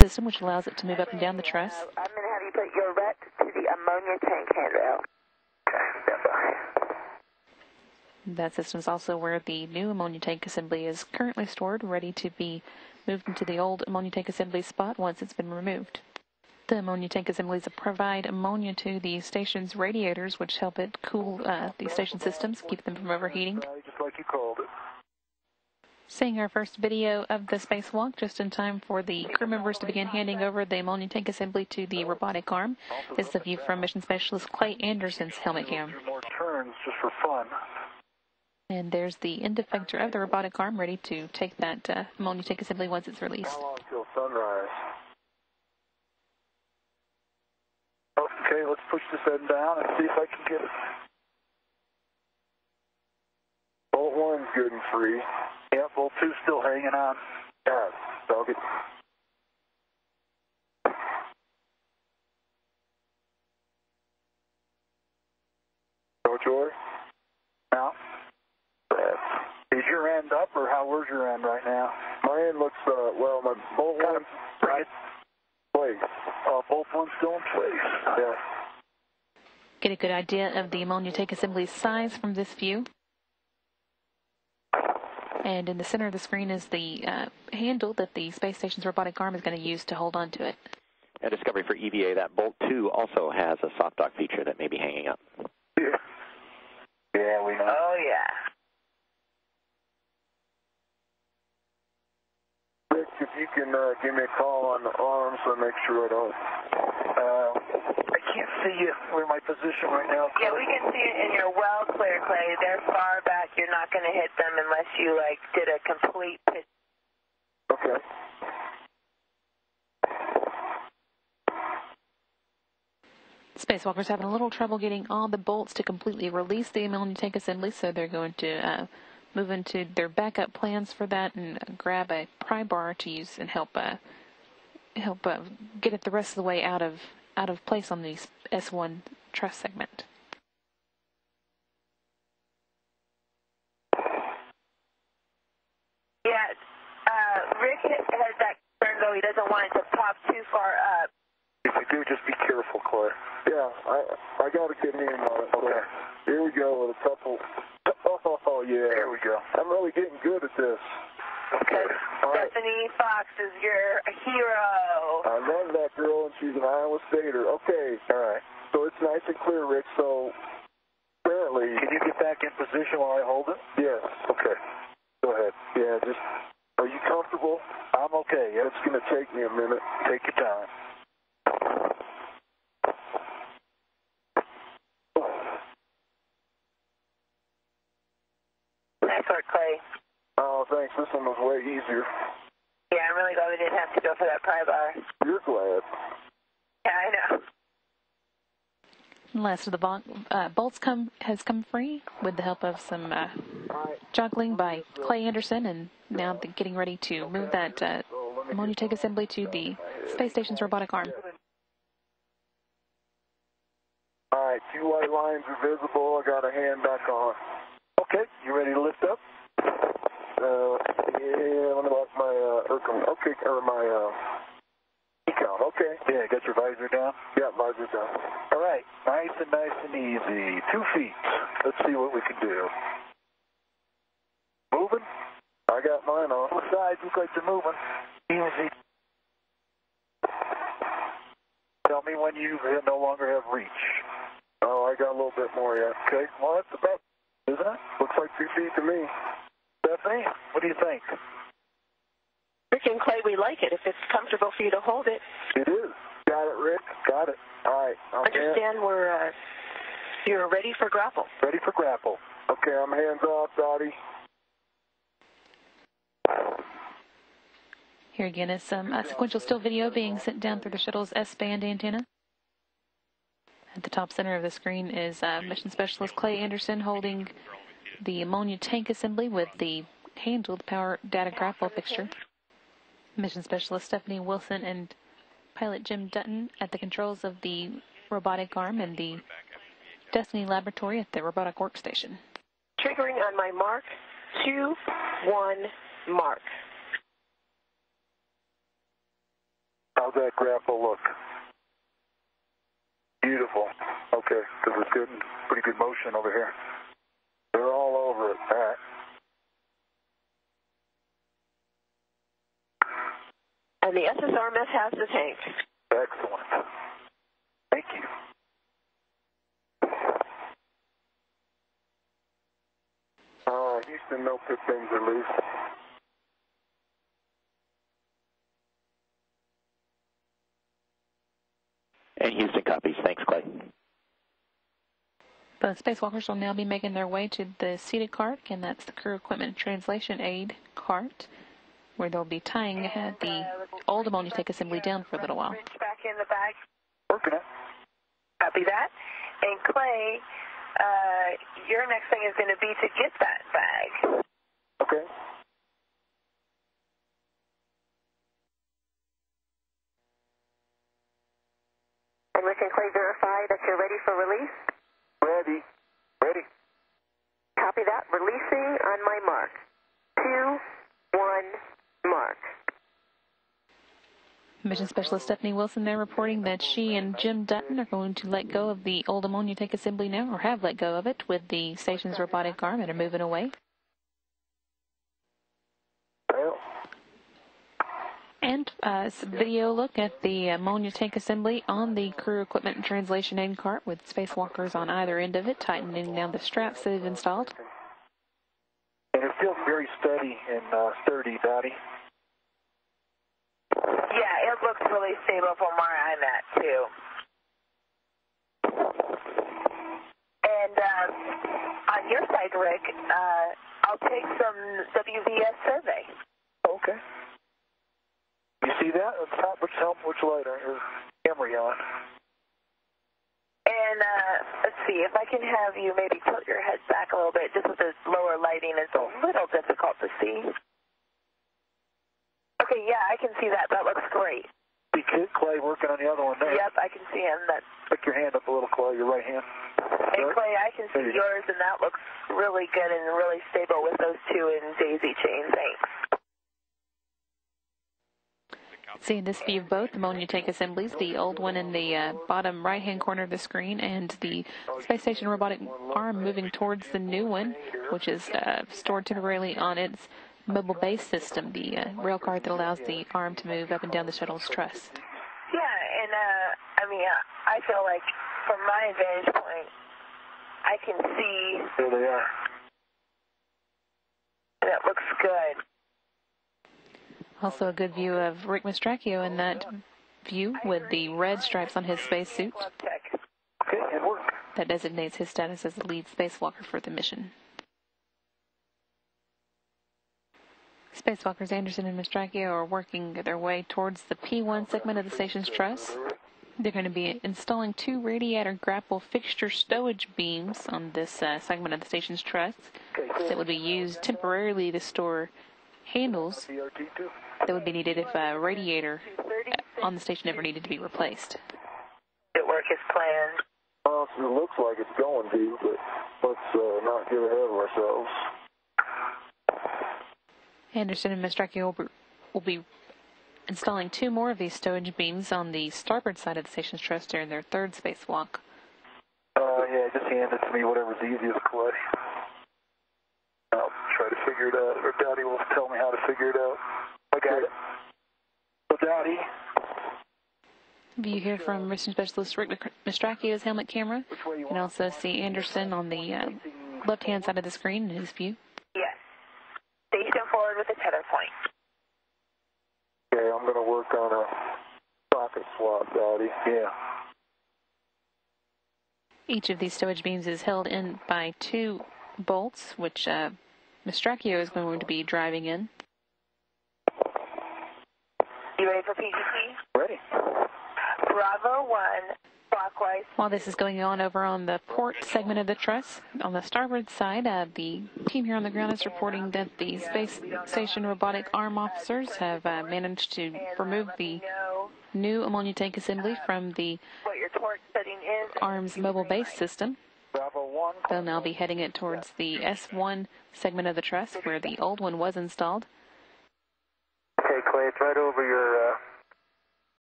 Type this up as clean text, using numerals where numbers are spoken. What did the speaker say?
system, which allows it to move up and down the truss. I'm going to have you put your rect to the ammonia tank handrail. Okay, stand by. That system is also where the new ammonia tank assembly is currently stored, ready to be moved into the old ammonia tank assembly spot once it's been removed. The ammonia tank assemblies provide ammonia to the station's radiators, which help it cool the station systems, keep them from overheating. Just like you called it. Seeing our first video of the spacewalk just in time for the crew members to begin handing over the ammonia tank assembly to the robotic arm is the view from Mission Specialist Clay Anderson's helmet cam. More turns just for fun. And there's the end effector of the robotic arm ready to take that ammonia tank assembly once it's released. How long till sunrise? Okay, let's push this end down and see if I can get it. Bolt 1's good and free. Yeah, bolt 2's still hanging on. Yeah, dog it. Go, George. Now. Is your end up, or where's your end right now? My end looks, well, my bolt 1's right. Place. Bolt 1's still in place. Yeah. Get a good idea of the ammonia tank assembly's size from this view. And in the center of the screen is the handle that the space station's robotic arm is going to use to hold on to it. A discovery for EVA that Bolt 2 also has a soft dock feature that may be hanging up. Yeah. Yeah, we know. Oh, yeah. Rick, if you can give me a call on the arm so I make sure I don't. I can't see you where my position right now. Yeah, we can see it, and you're well clear, Clay. They're far back. You're not going to hit them unless you, like, did a complete pitch. Okay. Spacewalkers having a little trouble getting all the bolts to completely release the ammonia tank assembly, so they're going to move into their backup plans for that and grab a pry bar to use and help get it the rest of the way out of place on the S1 truss segment. Yeah, Rick has that concern, though. He doesn't want it to pop too far up. If you do, just be careful, Clay. Yeah, I got to get in on it. Okay. Here we go with a couple. Oh, yeah. There we go. I'm really getting good at this. Okay. Stephanie Fox is your hero. I love that girl, and she's an Iowa Stater. Okay. All right. So it's nice and clear, Rick. So apparently, can you get back in position while I hold it? Yes. Okay. Go ahead. Yeah. Just. Are you comfortable? I'm okay. Yeah. It's going to take me a minute. Take your time. Nice work, Clay. Oh, thanks. This one was way easier. Yeah, I'm really glad we didn't have to go for that pry bar. You're glad. Yeah, I know. The last of the bolts has come free with the help of some juggling by Clay Anderson, and now they're getting ready to move that ammonia tank assembly to the space station's robotic arm. All right, 2 white lines are visible. I got a hand back on. Okay, you ready to lift up? Yeah, let me lock my okay, or my count. Okay. Yeah, got your visor down? Yeah, visor down. All right, nice and easy. 2 feet. Let's see what we can do. Moving? I got mine on. Both sides look like they're moving. Easy. Tell me when you no longer have reach. Oh, I got a little bit more yet. Okay. Well, that's about, isn't it? Looks like 2 feet to me. Stephanie, what do you think? Rick and Clay, we like it. If it's comfortable for you to hold it. It is. Got it, Rick. Got it. All right. Understand you're ready for grapple. Ready for grapple. Okay, I'm hands off, Dottie. Here again is some sequential still video being sent down through the shuttle's S-band antenna. At the top center of the screen is Mission Specialist Clay Anderson holding the ammonia tank assembly with the handled power data grapple fixture. Mission Specialist Stephanie Wilson and pilot Jim Dutton at the controls of the robotic arm and the Destiny Laboratory at the robotic workstation. Triggering on my mark, 2, 1, mark. that grapple look? Beautiful. Okay, because it's good, pretty good motion over here. They're all over it. All right. And the SSRMS has the tank. Excellent. Thank you. Houston, no pit pins are loose. And Houston copies. Thanks, Clay. Both spacewalkers will now be making their way to the seated cart, and that's the crew equipment translation aid cart, where they'll be tying the old ammonia tank assembly down for a little while. Back in the bag. Working it. Copy that. And Clay, your next thing is going to be to get that bag. Okay. And Rick and Clay verify that you're ready for release? Ready. Ready. Copy that. Releasing on my mark. 2, 1, mark. Mission Specialist Stephanie Wilson there reporting that she and Jim Dutton are going to let go of the old ammonia tank assembly now, or have let go of it, with the station's robotic arm and are moving away. And some video look at the ammonia tank assembly on the crew equipment and translation aid cart, with spacewalkers on either end of it, tightening down the straps that they've installed. And it feels very steady and sturdy, Dottie. Yeah, it looks really stable from where I'm at, too. And on your side, Rick, I'll take some WVS survey. Okay. You see that? On top, which light or camera you on? And let's see, if I can have you maybe tilt your head back a little bit, just with the lower lighting, it's a little difficult to see. Okay, yeah, I can see that. That looks great. See Clay working on the other one there. Yep, I can see him. Pick your hand up a little, Clay, your right hand. Hey, Clay, I can see yours, and that looks really good and really stable with those two in daisy chain. Thanks. Seeing this view of both ammonia tank assemblies, the old one in the bottom right-hand corner of the screen, and the space station robotic arm moving towards the new one, which is stored temporarily on its mobile base system, the rail cart that allows the arm to move up and down the shuttle's truss. Yeah, and I feel like from my vantage point, I can see. There they are. And it looks good. Also a good view of Rick Mastracchio in that view with the red stripes on his spacesuit. Okay, and work. That designates his status as the lead spacewalker for the mission. Spacewalkers Anderson and Mastracchio are working their way towards the P1 segment of the station's truss. They're going to be installing 2 radiator grapple fixture stowage beams on this segment of the station's truss that would be used temporarily to store handles that would be needed if a radiator on the station ever needed to be replaced. The work is planned. Well, it looks like it's going to, but let's not get ahead of ourselves. Anderson and Mastracchio will be installing 2 more of these stowage beams on the starboard side of the station's truss during their 3rd spacewalk. Yeah, just hand it to me, whatever's easiest, Clay. I'll try to figure it out, or Dottie will tell me how to figure it out. I got it. So, Dottie. View here from Mission Specialist Rick Mastracchio's helmet camera. You can also see Anderson on the left-hand side of the screen in his view. Yes. Station forward with a tether point. Okay, I'm going to work on a socket swap, Dottie. Yeah. Each of these stowage beams is held in by 2 bolts, which Mastracchio is going to be driving in. You ready for PGT? Ready. Bravo 1, clockwise. While this is going on over on the port segment of the truss, on the starboard side, the team here on the ground is reporting that the space station robotic arm officers have managed to remove the new ammonia tank assembly from the arm's mobile base system. They'll now be heading it towards the S1 segment of the truss, where the old one was installed. Okay, Clay, it's right over your